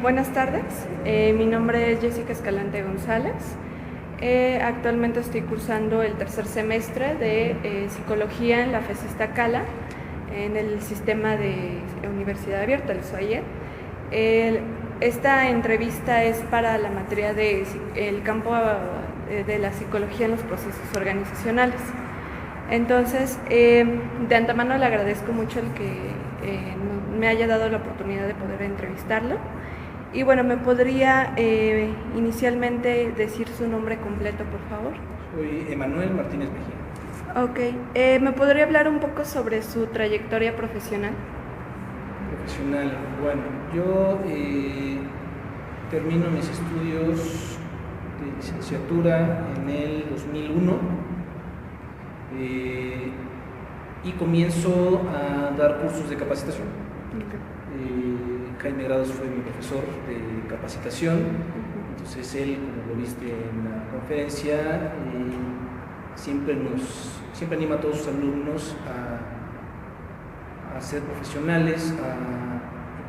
Buenas tardes. Mi nombre es Jessica Escalante González. Actualmente estoy cursando el tercer semestre de Psicología en la FES Iztacala, en el sistema de Universidad Abierta, el SUAYET. Esta entrevista es para la materia del campo de la psicología en los procesos organizacionales. Entonces, de antemano le agradezco mucho el que me haya dado la oportunidad de poder entrevistarlo. Y bueno, ¿me podría inicialmente decir su nombre completo, por favor? Soy Emanuel Martínez Mejía. Ok. ¿Me podría hablar un poco sobre su trayectoria profesional? Profesional. Bueno, yo termino mis estudios de licenciatura en el 2001 y comienzo a dar cursos de capacitación. Jaime Grados fue mi profesor de capacitación. Entonces él, como lo viste en la conferencia, siempre anima a todos sus alumnos a ser profesionales, a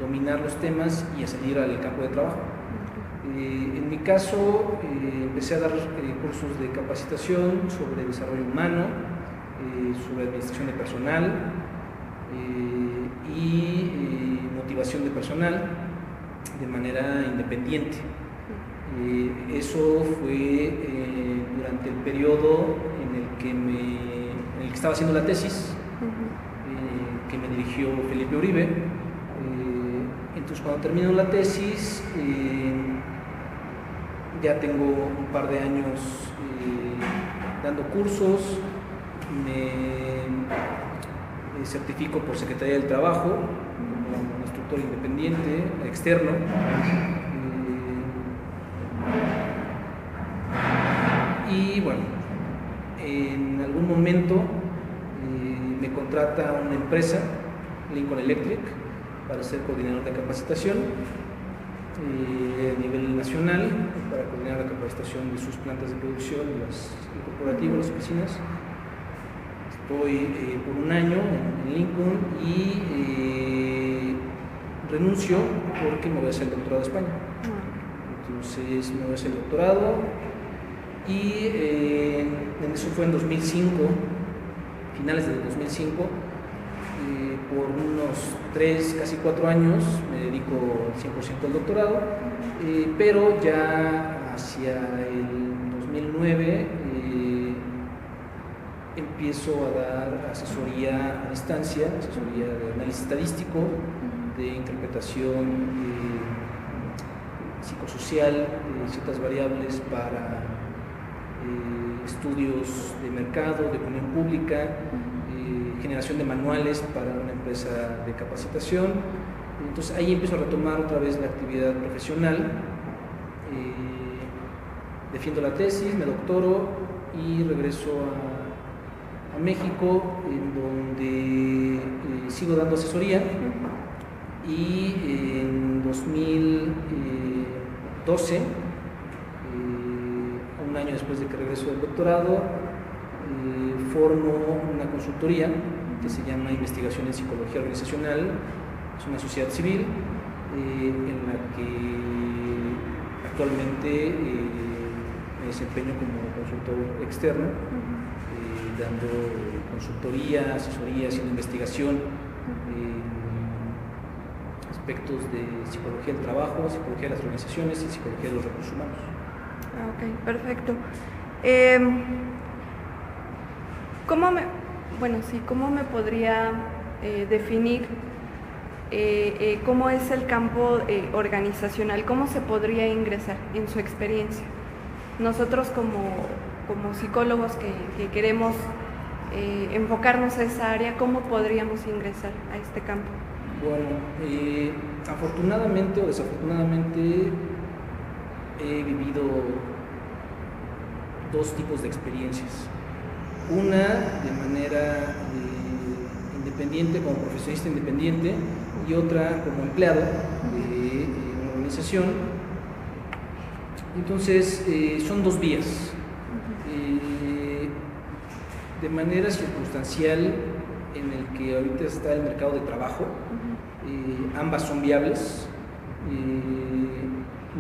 dominar los temas y a salir al campo de trabajo. En mi caso, empecé a dar cursos de capacitación sobre desarrollo humano, sobre administración de personal y motivación de personal de manera independiente. Eso fue durante el periodo en el que estaba haciendo la tesis, que me dirigió Felipe Uribe. Entonces, cuando termino la tesis, ya tengo un par de años dando cursos, me certifico por Secretaría del Trabajo como instructor independiente, externo. Y bueno, en algún momento me contrata una empresa, Lincoln Electric, para ser coordinador de capacitación a nivel nacional, para coordinar la capacitación de sus plantas de producción, el corporativo, las oficinas. Estoy por un año en Lincoln y renuncio porque me voy a hacer el doctorado a España. Entonces me voy a hacer el doctorado y eso fue en 2005, finales del 2005. Por unos 3, casi 4 años me dedico 100% al doctorado, pero ya hacia el 2009 empiezo a dar asesoría a distancia, asesoría de análisis estadístico, de interpretación psicosocial de ciertas variables para estudios de mercado, de opinión pública, generación de manuales para una empresa de capacitación. Entonces ahí empiezo a retomar otra vez la actividad profesional, defiendo la tesis, me doctoro y regreso a México, en donde sigo dando asesoría. Y en 2012, un año después de que regreso del doctorado, formo una consultoría que se llama Investigación en Psicología Organizacional. Es una sociedad civil en la que actualmente me desempeño como consultor externo, dando consultoría, asesoría, haciendo investigación en aspectos de psicología del trabajo, psicología de las organizaciones y psicología de los recursos humanos. Ok, perfecto. ¿Cómo me podría definir cómo es el campo organizacional? ¿Cómo se podría ingresar en su experiencia? Nosotros como psicólogos que queremos enfocarnos a esa área, ¿cómo podríamos ingresar a este campo? Bueno, afortunadamente o desafortunadamente he vivido dos tipos de experiencias. Una de manera independiente, como profesionista independiente, y otra como empleado de una organización. Entonces, son dos vías. De manera circunstancial, en el que ahorita está el mercado de trabajo, ambas son viables.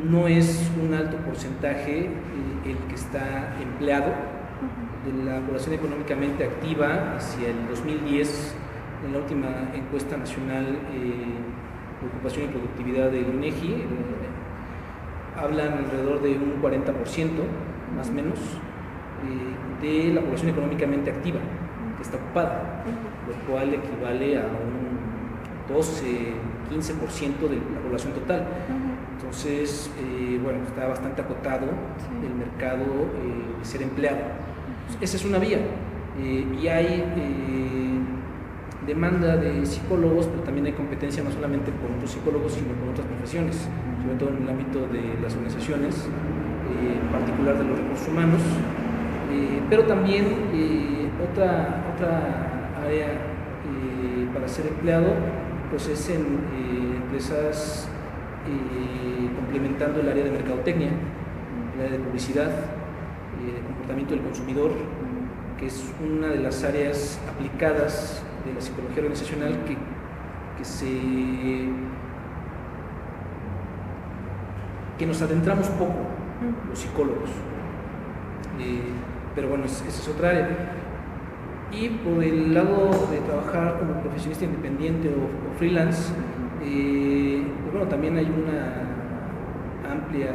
no es un alto porcentaje el que está empleado. De la población económicamente activa hacia el 2010, en la última encuesta nacional de ocupación y productividad del INEGI, hablan alrededor de un 40%, más o menos, de la población económicamente activa, que está ocupada, lo cual equivale a un 12-15% de la población total. Entonces, bueno, está bastante acotado el mercado de ser empleado. Esa es una vía, y hay demanda de psicólogos, pero también hay competencia no solamente con otros psicólogos, sino con otras profesiones, sobre todo en el ámbito de las organizaciones, en particular de los recursos humanos, pero también otra área para ser empleado pues es en empresas complementando el área de mercadotecnia, el área de publicidad, de comportamiento del consumidor, que es una de las áreas aplicadas de la psicología organizacional que nos adentramos poco los psicólogos, pero bueno, esa es otra área. Y por el lado de trabajar como profesionista independiente o freelance, pues bueno, también hay una amplio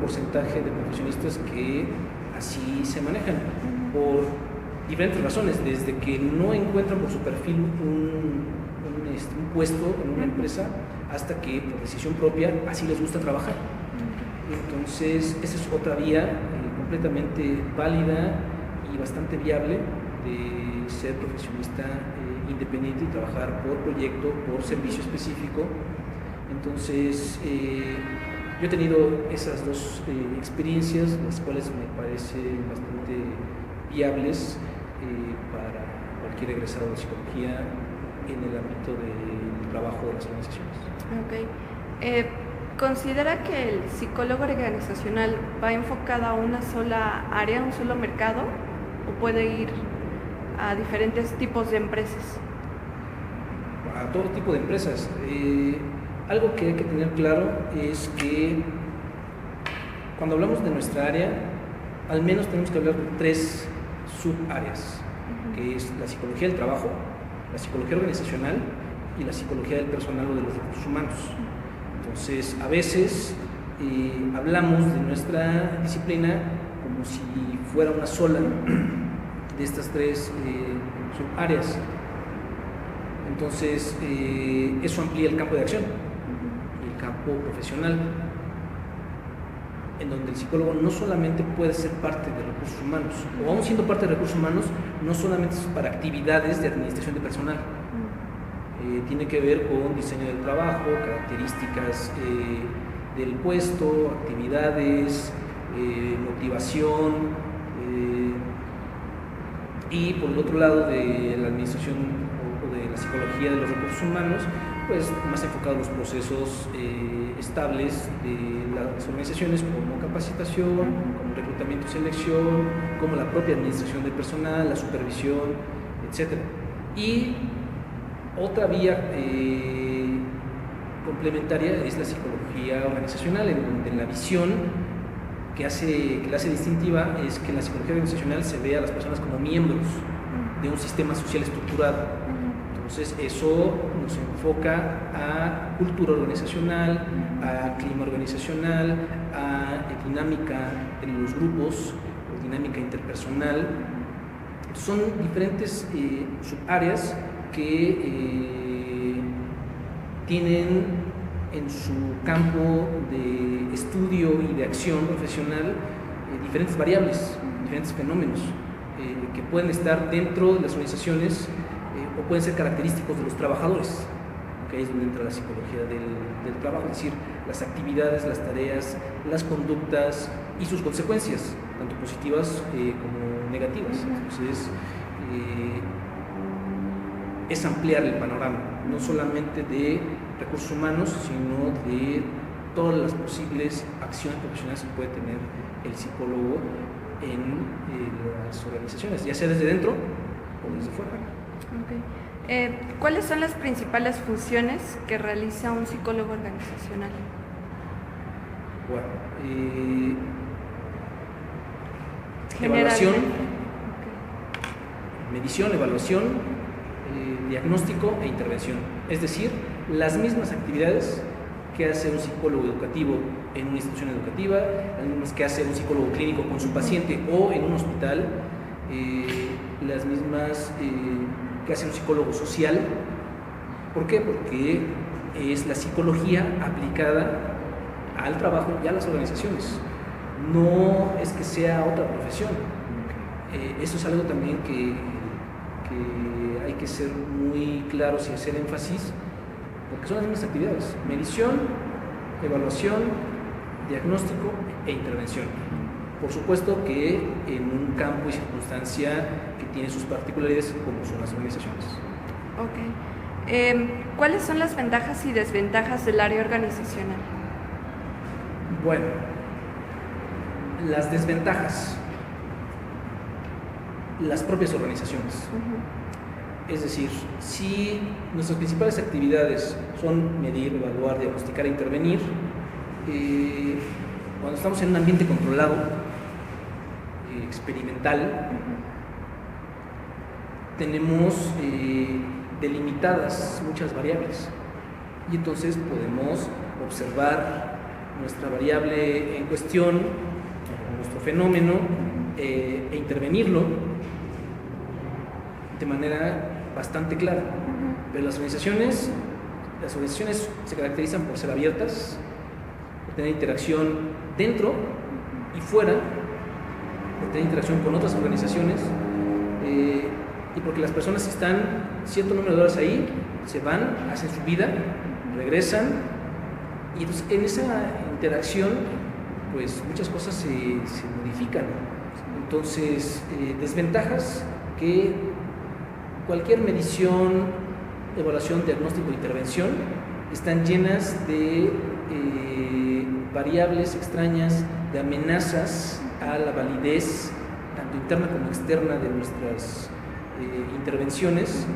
porcentaje de profesionistas que así se manejan por diferentes razones, desde que no encuentran por su perfil un puesto en una empresa, hasta que por decisión propia así les gusta trabajar. Entonces esa es otra vía completamente válida y bastante viable de ser profesionista independiente y trabajar por proyecto, por servicio específico. Entonces yo he tenido esas dos experiencias, las cuales me parecen bastante viables para cualquier egresado de psicología en el ámbito del trabajo de las organizaciones. Okay. ¿Considera que el psicólogo organizacional va enfocado a una sola área, un solo mercado, o puede ir a diferentes tipos de empresas? A todo tipo de empresas. Algo que hay que tener claro es que cuando hablamos de nuestra área, al menos tenemos que hablar de 3 subáreas, que es la psicología del trabajo, la psicología organizacional y la psicología del personal o de los recursos humanos. Entonces, a veces hablamos de nuestra disciplina como si fuera una sola de estas 3 subáreas. Entonces, eso amplía el campo de acción, el campo profesional, en donde el psicólogo no solamente puede ser parte de recursos humanos, o aún siendo parte de recursos humanos, no solamente es para actividades de administración de personal. Tiene que ver con diseño del trabajo, características del puesto, actividades, motivación, y por el otro lado de la administración o de la psicología de los recursos humanos, pues más enfocado en los procesos estables de las organizaciones, como capacitación, como reclutamiento y selección, como la propia administración del personal, la supervisión, etc. Y otra vía complementaria es la psicología organizacional, en donde la visión que la hace distintiva es que en la psicología organizacional se ve a las personas como miembros de un sistema social estructurado. Entonces eso nos enfoca a cultura organizacional, a clima organizacional, a dinámica en los grupos, dinámica interpersonal. Son diferentes subáreas que tienen en su campo de estudio y de acción profesional diferentes variables, diferentes fenómenos que pueden estar dentro de las organizaciones o pueden ser característicos de los trabajadores, que es donde entra la psicología del trabajo, es decir, las actividades, las tareas, las conductas y sus consecuencias, tanto positivas como negativas. Entonces, es ampliar el panorama, no solamente de recursos humanos, sino de todas las posibles acciones profesionales que puede tener el psicólogo en las organizaciones, ya sea desde dentro o desde fuera. Okay. ¿Cuáles son las principales funciones que realiza un psicólogo organizacional? Bueno, Generalmente. evaluación, Ok. medición, evaluación, diagnóstico e intervención. Es decir, las mismas actividades que hace un psicólogo educativo en una institución educativa, las mismas que hace un psicólogo clínico con su paciente o en un hospital, las mismas que hace un psicólogo social. ¿Por qué? Porque es la psicología aplicada al trabajo y a las organizaciones. No es que sea otra profesión. Eso es algo también que hay que ser muy claros y hacer énfasis, porque son las mismas actividades: medición, evaluación, diagnóstico e intervención. Por supuesto que en un campo y circunstancia que tiene sus particularidades, como son las organizaciones. Ok. ¿Cuáles son las ventajas y desventajas del área organizacional? Bueno, las desventajas, las propias organizaciones. Es decir, si nuestras principales actividades son medir, evaluar, diagnosticar e intervenir, cuando estamos en un ambiente controlado, experimental, tenemos delimitadas muchas variables, y entonces podemos observar nuestra variable en cuestión, nuestro fenómeno, e intervenirlo de manera bastante clara. Pero las organizaciones se caracterizan por ser abiertas, por tener interacción dentro y fuera, por tener interacción con otras organizaciones, y porque las personas que están cierto número de horas ahí, se van, hacen su vida, regresan, y entonces en esa interacción pues muchas cosas se modifican. Entonces, desventajas: que cualquier medición, evaluación, diagnóstico e intervención están llenas de variables extrañas, de amenazas a la validez, tanto interna como externa, de nuestras intervenciones,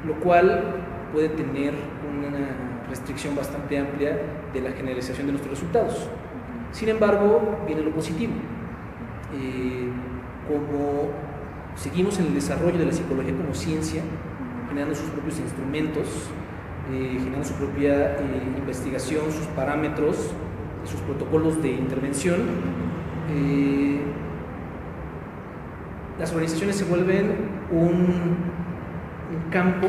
lo cual puede tener una restricción bastante amplia de la generalización de nuestros resultados. Sin embargo, viene lo positivo. Como seguimos en el desarrollo de la psicología como ciencia, generando sus propios instrumentos, generando su propia investigación, sus parámetros, sus protocolos de intervención, las organizaciones se vuelven un campo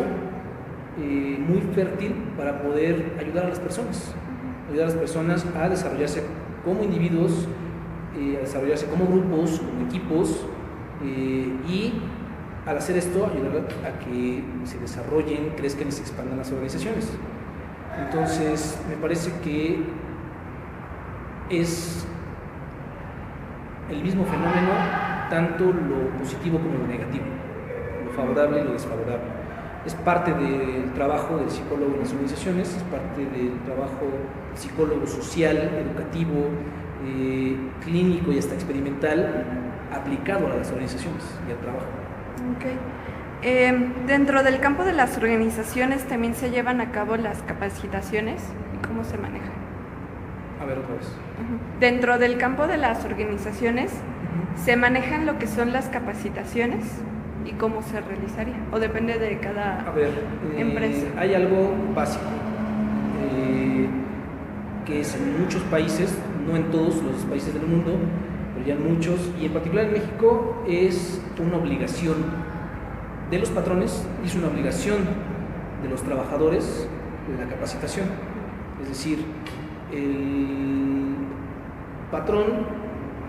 muy fértil para poder ayudar a las personas a desarrollarse como individuos, a desarrollarse como grupos, como equipos, y al hacer esto ayudar a que se desarrollen, crezcan y se expandan las organizaciones. Entonces me parece que es el mismo fenómeno, tanto lo positivo como lo negativo, lo favorable y lo desfavorable. Es parte del trabajo del psicólogo en las organizaciones, es parte del trabajo del psicólogo social, educativo, clínico y hasta experimental, aplicado a las organizaciones y al trabajo. Okay. Dentro del campo de las organizaciones también se llevan a cabo las capacitaciones. ¿Y cómo se manejan? A ver, otra vez. Dentro del campo de las organizaciones, ¿se manejan lo que son las capacitaciones y cómo se realizaría? ¿O depende de cada empresa? Hay algo básico que es en muchos países, no en todos los países del mundo, pero ya en muchos, y en particular en México, es una obligación de los patrones y es una obligación de los trabajadores la capacitación. Es decir, el patrón,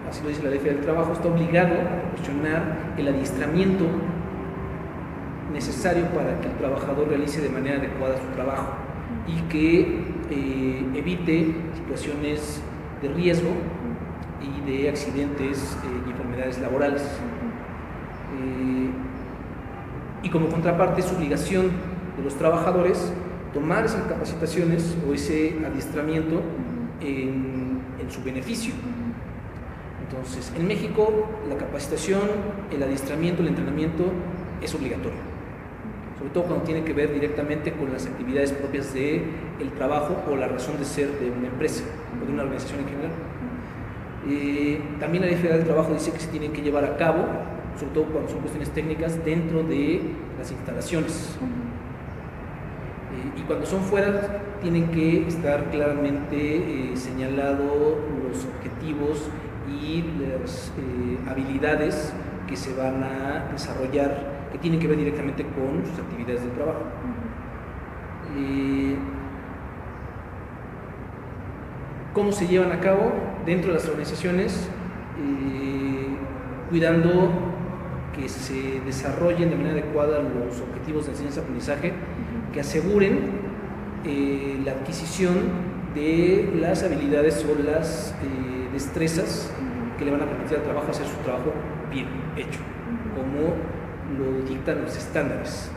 así lo dice la Ley Federal del Trabajo, está obligado a proporcionar el adiestramiento necesario para que el trabajador realice de manera adecuada su trabajo y que evite situaciones de riesgo y de accidentes y enfermedades laborales. Y como contraparte, es obligación de los trabajadores tomar esas capacitaciones o ese adiestramiento en su beneficio. Entonces, en México, la capacitación, el adiestramiento, el entrenamiento es obligatorio. sobre todo cuando tiene que ver directamente con las actividades propias del trabajo o la razón de ser de una empresa o de una organización en general. También la ley federal del trabajo dice que se tienen que llevar a cabo, sobre todo cuando son cuestiones técnicas, dentro de las instalaciones. Y cuando son fuera, tienen que estar claramente señalados los objetivos y las habilidades que se van a desarrollar, que tienen que ver directamente con sus actividades de trabajo. ¿Cómo se llevan a cabo dentro de las organizaciones? Cuidando que se desarrollen de manera adecuada los objetivos de enseñanza-aprendizaje que aseguren la adquisición de las habilidades o las destrezas que le van a permitir al trabajo hacer su trabajo bien hecho, como lo dictan los estándares.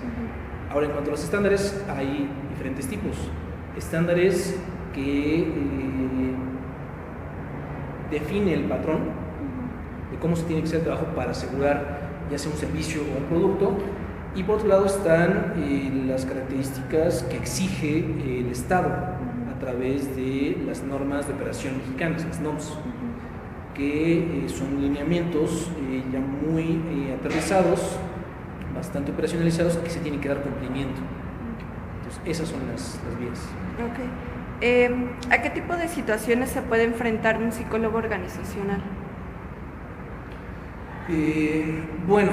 Ahora, en cuanto a los estándares, hay diferentes tipos. Estándares que define el patrón de cómo se tiene que hacer el trabajo para asegurar ya sea un servicio o un producto, y por otro lado están las características que exige el Estado a través de las normas de operación mexicanas, las NOMS, que son lineamientos ya muy aterrizados, bastante operacionalizados, que se tienen que dar cumplimiento. Entonces, esas son las vías. Okay. ¿A qué tipo de situaciones se puede enfrentar un psicólogo organizacional? Bueno,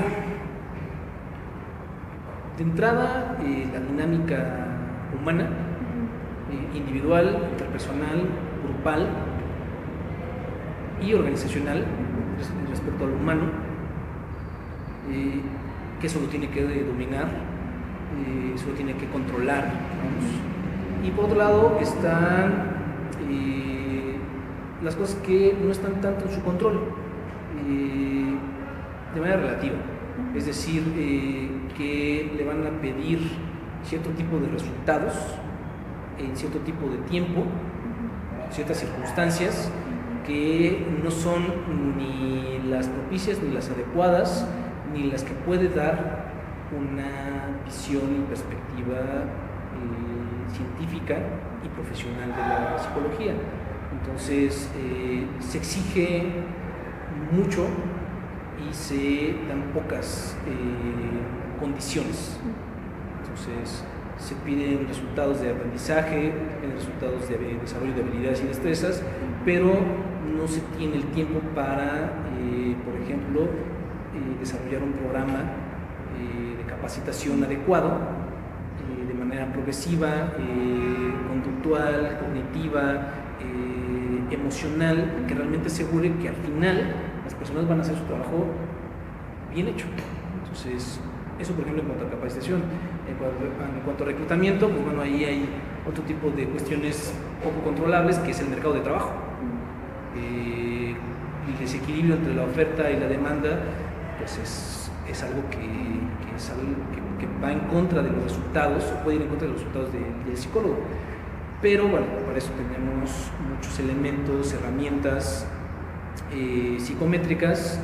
de entrada, la dinámica humana, individual, interpersonal, grupal y organizacional respecto a lo humano, que eso lo tiene que dominar, eso lo tiene que controlar, vamos. Y por otro lado están las cosas que no están tanto en su control, de manera relativa, es decir, que le van a pedir cierto tipo de resultados en cierto tipo de tiempo, ciertas circunstancias que no son ni las propicias ni las adecuadas ni las que puede dar una visión y perspectiva científica y profesional de la psicología. Entonces se exige mucho y se dan pocas condiciones. Entonces se piden resultados de aprendizaje, resultados de desarrollo de habilidades y destrezas, pero no se tiene el tiempo para, por ejemplo, desarrollar un programa de capacitación adecuado, de manera progresiva, conductual, cognitiva, emocional, que realmente asegure que al final las personas van a hacer su trabajo bien hecho. Entonces, eso por ejemplo en cuanto a capacitación. En cuanto a reclutamiento, pues bueno, ahí hay otro tipo de cuestiones poco controlables, que es el mercado de trabajo. El desequilibrio entre la oferta y la demanda, pues es algo que va en contra de los resultados, o puede ir en contra de los resultados del psicólogo. Pero bueno, para eso tenemos muchos elementos, herramientas psicométricas,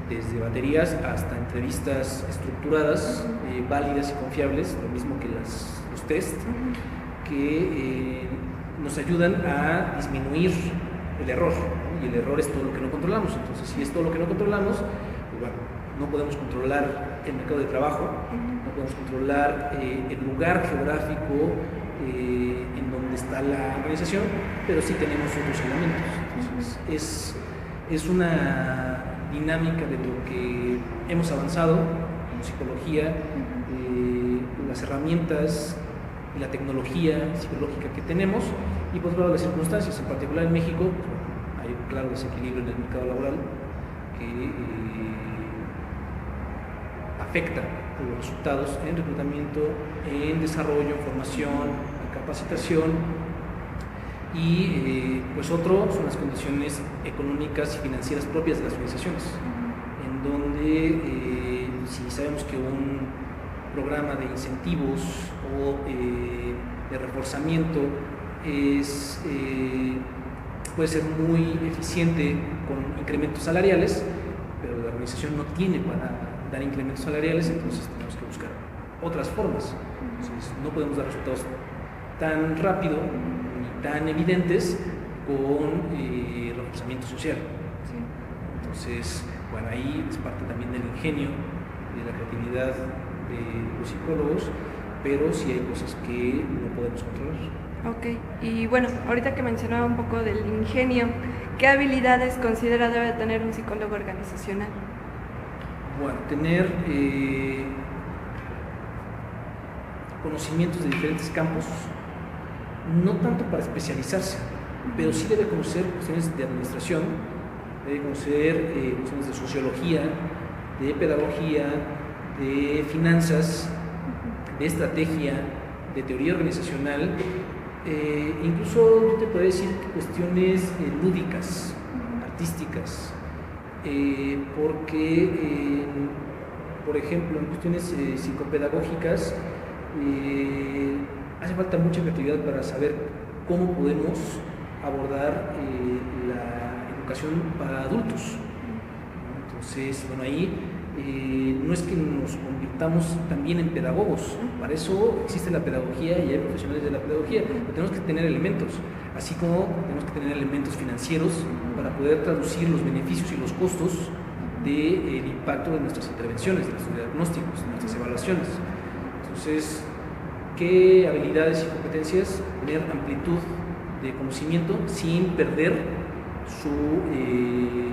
desde baterías hasta entrevistas estructuradas, válidas y confiables, lo mismo que los test, que nos ayudan a disminuir el error, ¿no? Y el error es todo lo que no controlamos. Entonces, si es todo lo que no controlamos, pues bueno, no podemos controlar el mercado de trabajo, no podemos controlar el lugar geográfico en donde está la organización, pero sí tenemos otros elementos. Entonces, es una dinámica de lo que hemos avanzado en psicología, las herramientas y la tecnología psicológica que tenemos, y por otro lado las circunstancias, en particular en México, pues, bueno, hay un claro desequilibrio en el mercado laboral que afecta los resultados en reclutamiento, en desarrollo, en formación, en capacitación, y pues otro son las condiciones económicas y financieras propias de las organizaciones, en donde si sabemos que un programa de incentivos o de reforzamiento puede ser muy eficiente con incrementos salariales, pero la organización no tiene para dar incrementos salariales, entonces tenemos que buscar otras formas. Entonces, no podemos dar resultados tan rápido ni tan evidentes con reforzamiento social. Sí. Entonces, bueno, ahí es parte también del ingenio, de la creatividad de los psicólogos, pero sí hay cosas que no podemos controlar. Ok, y bueno, ahorita que mencionaba un poco del ingenio, ¿qué habilidades considera debe tener un psicólogo organizacional? Bueno, tener conocimientos de diferentes campos, no tanto para especializarse, pero sí debe conocer cuestiones de administración, debe conocer cuestiones de sociología, de pedagogía, de finanzas, de estrategia, de teoría organizacional, incluso yo te podría decir cuestiones lúdicas, artísticas, porque, por ejemplo, en cuestiones psicopedagógicas, hace falta mucha creatividad para saber cómo podemos abordar la educación para adultos. Entonces, bueno, ahí no es que nos convirtamos también en pedagogos, para eso existe la pedagogía y hay profesionales de la pedagogía, pero tenemos que tener elementos, así como tenemos que tener elementos financieros para poder traducir los beneficios y los costos del impacto de nuestras intervenciones, de nuestros diagnósticos, de nuestras evaluaciones. Entonces, ¿qué habilidades y competencias? Tener amplitud de conocimiento sin perder su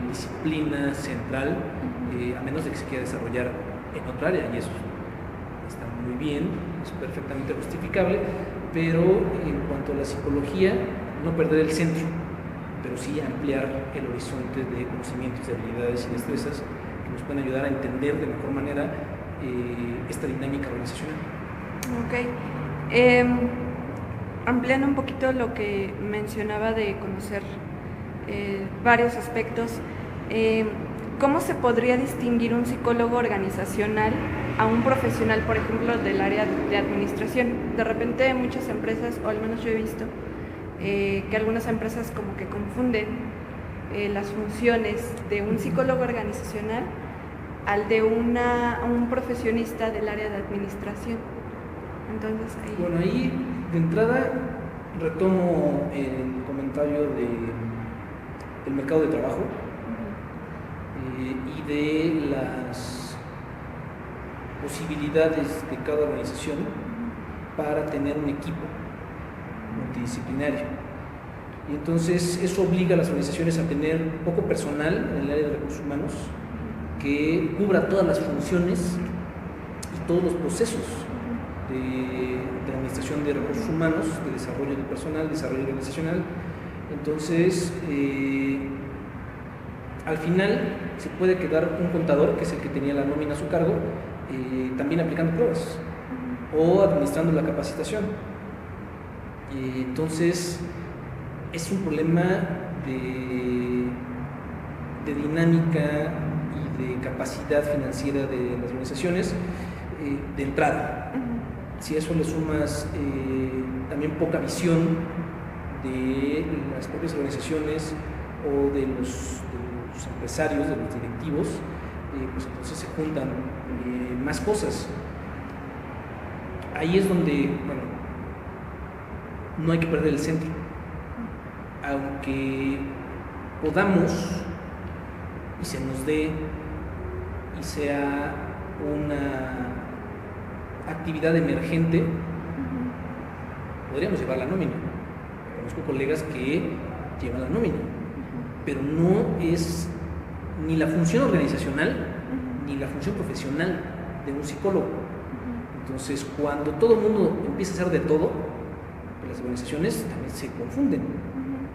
disciplina central, a menos de que se quiera desarrollar en otra área, y eso está muy bien, es perfectamente justificable, pero en cuanto a la psicología, no perder el centro, pero sí ampliar el horizonte de conocimientos, de habilidades y destrezas que nos pueden ayudar a entender de mejor manera esta dinámica organizacional. Ok. Ampliando un poquito lo que mencionaba de conocer varios aspectos, ¿cómo se podría distinguir un psicólogo organizacional a un profesional, por ejemplo, del área de administración? De repente muchas empresas, o al menos yo he visto, que algunas empresas como que confunden las funciones de un psicólogo organizacional al de un profesionista del área de administración. Entonces, ahí... Bueno, ahí de entrada retomo el comentario del mercado de trabajo y de las posibilidades de cada organización para tener un equipo multidisciplinario. Y entonces eso obliga a las organizaciones a tener poco personal en el área de recursos humanos que cubra todas las funciones y todos los procesos de administración de recursos humanos, de desarrollo de personal, desarrollo organizacional. Entonces, al final se puede quedar un contador, que es el que tenía la nómina a su cargo, también aplicando pruebas o administrando la capacitación. Entonces, es un problema de dinámica y de capacidad financiera de las organizaciones de entrada. Si a eso le sumas también poca visión de las propias organizaciones o de los empresarios, de los directivos, pues entonces se juntan más cosas. Ahí es donde, bueno, no hay que perder el centro. Aunque podamos y se nos dé y sea una actividad emergente, podríamos llevar la nómina. Conozco colegas que llevan la nómina, pero no es ni la función organizacional ni la función profesional de un psicólogo. Entonces, cuando todo el mundo empieza a hacer de todo, pues las organizaciones también se confunden.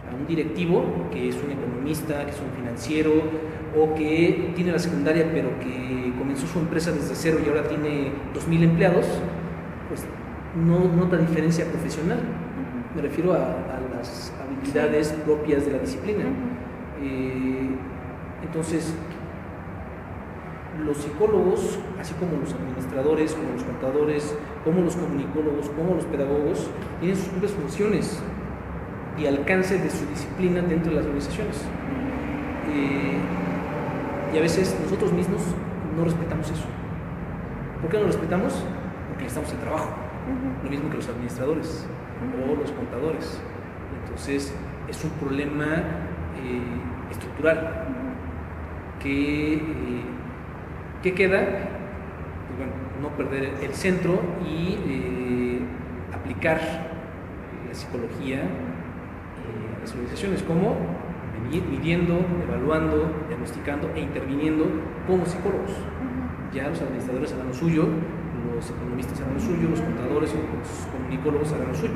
A un directivo que es un economista, que es un financiero, o que tiene la secundaria pero que comenzó su empresa desde cero y ahora tiene 2,000 empleados, pues no nota diferencia profesional. Me refiero a las habilidades propias de la disciplina. Entonces, los psicólogos, así como los administradores, como los contadores, como los comunicólogos, como los pedagogos, tienen sus propias funciones y alcance de su disciplina dentro de las organizaciones. Y a veces nosotros mismos no respetamos eso. ¿Por qué no lo respetamos? Porque necesitamos el trabajo. lo mismo que los administradores o los contadores. Entonces, es un problema estructural que queda, pues bueno, no perder el centro y aplicar la psicología a las organizaciones, como midiendo, evaluando, diagnosticando e interviniendo como psicólogos. Ya los administradores harán lo suyo, los economistas harán lo suyo, los contadores o los comunicólogos harán lo suyo,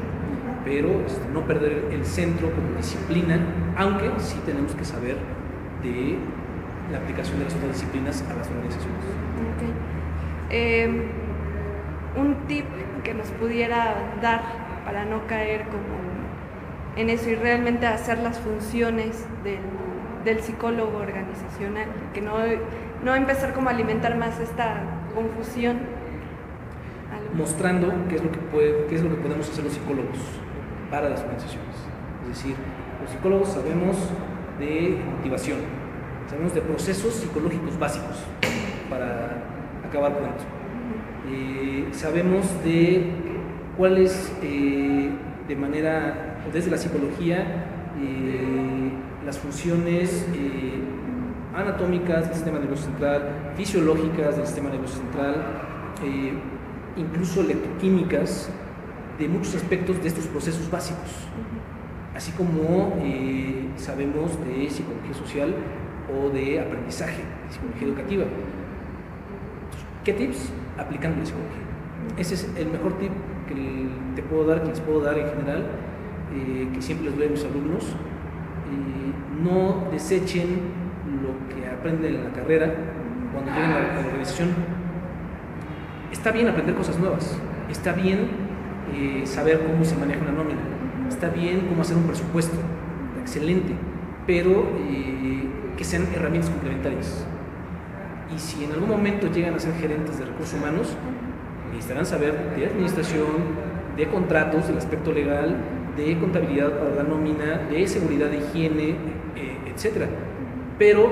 pero no perder el centro como disciplina, aunque sí tenemos que saber de la aplicación de las otras disciplinas a las organizaciones. Okay. Un tip que nos pudiera dar para no caer como en eso y realmente hacer las funciones del psicólogo organizacional, que no empezar como a alimentar más esta confusión. Mostrando qué es lo que podemos hacer los psicólogos para las organizaciones. Es decir, los psicólogos sabemos de motivación, sabemos de procesos psicológicos básicos para acabar con esto. Sabemos de cuáles, de manera, desde la psicología, las funciones anatómicas del sistema nervioso central, fisiológicas del sistema nervioso central, incluso electroquímicas, de muchos aspectos de estos procesos básicos, así como sabemos de psicología social o de aprendizaje, de psicología educativa. ¿Qué tips? Aplicando la psicología. Ese es el mejor tip que les puedo dar en general, que siempre les doy a mis alumnos. No desechen lo que aprenden en la carrera cuando lleguen a la organización. Está bien aprender cosas nuevas, está bien saber cómo se maneja una nómina, está bien cómo hacer un presupuesto, excelente, pero que sean herramientas complementarias. Y si en algún momento llegan a ser gerentes de recursos humanos, necesitarán saber de administración, de contratos, del aspecto legal, de contabilidad para la nómina, de seguridad, de higiene, etc. Pero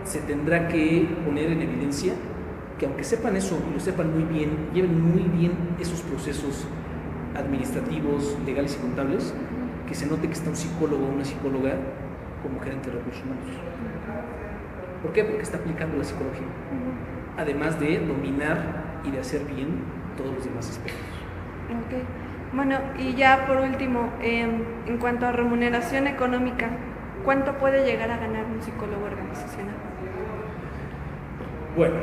se tendrá que poner en evidencia que aunque sepan eso y lo sepan muy bien, lleven muy bien esos procesos administrativos, legales y contables, que se note que está un psicólogo o una psicóloga como gerente de recursos humanos. ¿Por qué? Porque está aplicando la psicología, además de dominar y de hacer bien todos los demás aspectos. Okay. Bueno, y ya por último, en cuanto a remuneración económica, ¿cuánto puede llegar a ganar un psicólogo organizacional? Bueno,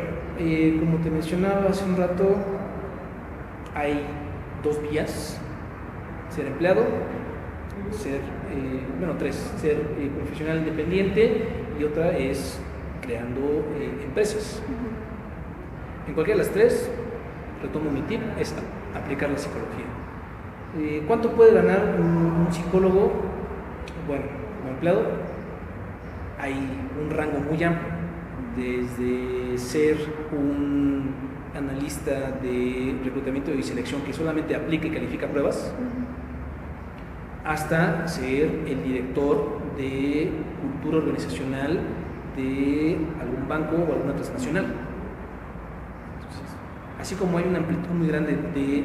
como te mencionaba hace un rato, hay dos vías: ser empleado, ser profesional independiente, y otra es creando empresas. En cualquiera de las tres, retomo mi tip, es aplicar la psicología. ¿Cuánto puede ganar un psicólogo? Bueno, como empleado hay un rango muy amplio, desde ser un analista de reclutamiento y selección que solamente aplica y califica pruebas, hasta ser el director de cultura organizacional de algún banco o alguna transnacional. Entonces, así como hay una amplitud muy grande de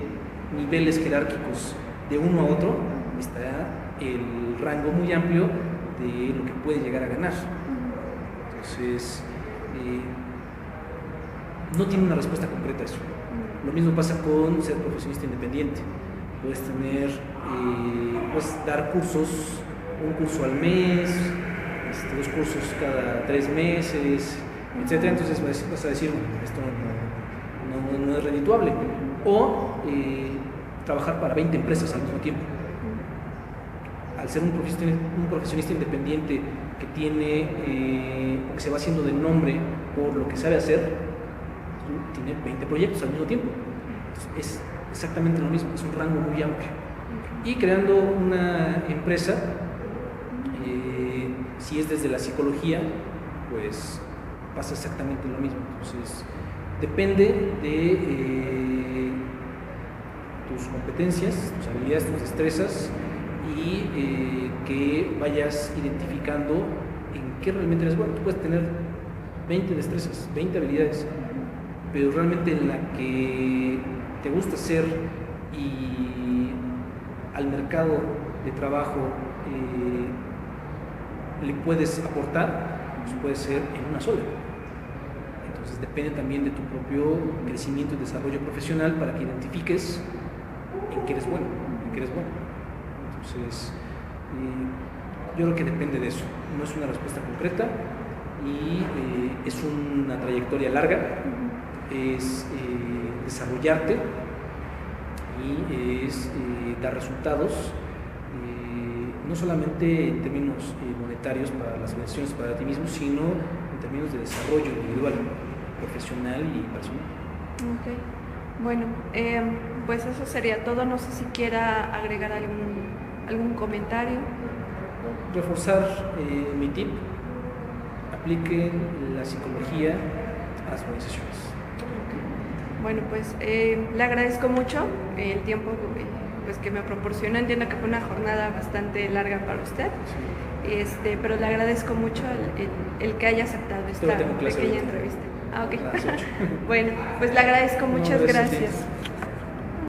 niveles jerárquicos de uno a otro, está el rango muy amplio de lo que puede llegar a ganar. Entonces, no tiene una respuesta concreta a eso. Lo mismo pasa con ser profesionista independiente. Puedes tener, puedes dar cursos, un curso al mes, 2 cursos cada 3 meses, etc. Entonces vas a decir, esto no es redituable. O trabajar para 20 empresas al mismo tiempo. Al ser un profesionista independiente que tiene, que se va haciendo de nombre por lo que sabe hacer, tiene 20 proyectos al mismo tiempo. Entonces, es exactamente lo mismo, es un rango muy amplio. Y creando una empresa, si es desde la psicología, pues pasa exactamente lo mismo. Entonces, depende de tus competencias, tus habilidades, tus destrezas, y que vayas identificando en qué realmente eres bueno. Tú puedes tener 20 destrezas, 20 habilidades, pero realmente en la que te gusta hacer y al mercado de trabajo le puedes aportar, pues puede ser en una sola. Entonces depende también de tu propio crecimiento y desarrollo profesional para que identifiques en qué eres bueno, Entonces, yo creo que depende de eso. No es una respuesta concreta y es una trayectoria larga, es desarrollarte y es dar resultados, no solamente en términos monetarios para las organizaciones, para ti mismo, sino en términos de desarrollo individual, profesional y personal. Ok, bueno, pues eso sería todo. No sé si quiera agregar algún comentario. Reforzar mi tip: apliquen la psicología a las organizaciones. Bueno, pues le agradezco mucho el tiempo pues, que me proporcionó. Entiendo que fue una jornada bastante larga para usted, pero le agradezco mucho el que haya aceptado esta pequeña entrevista. Ah, ok. Bueno, pues le agradezco, muchas gracias.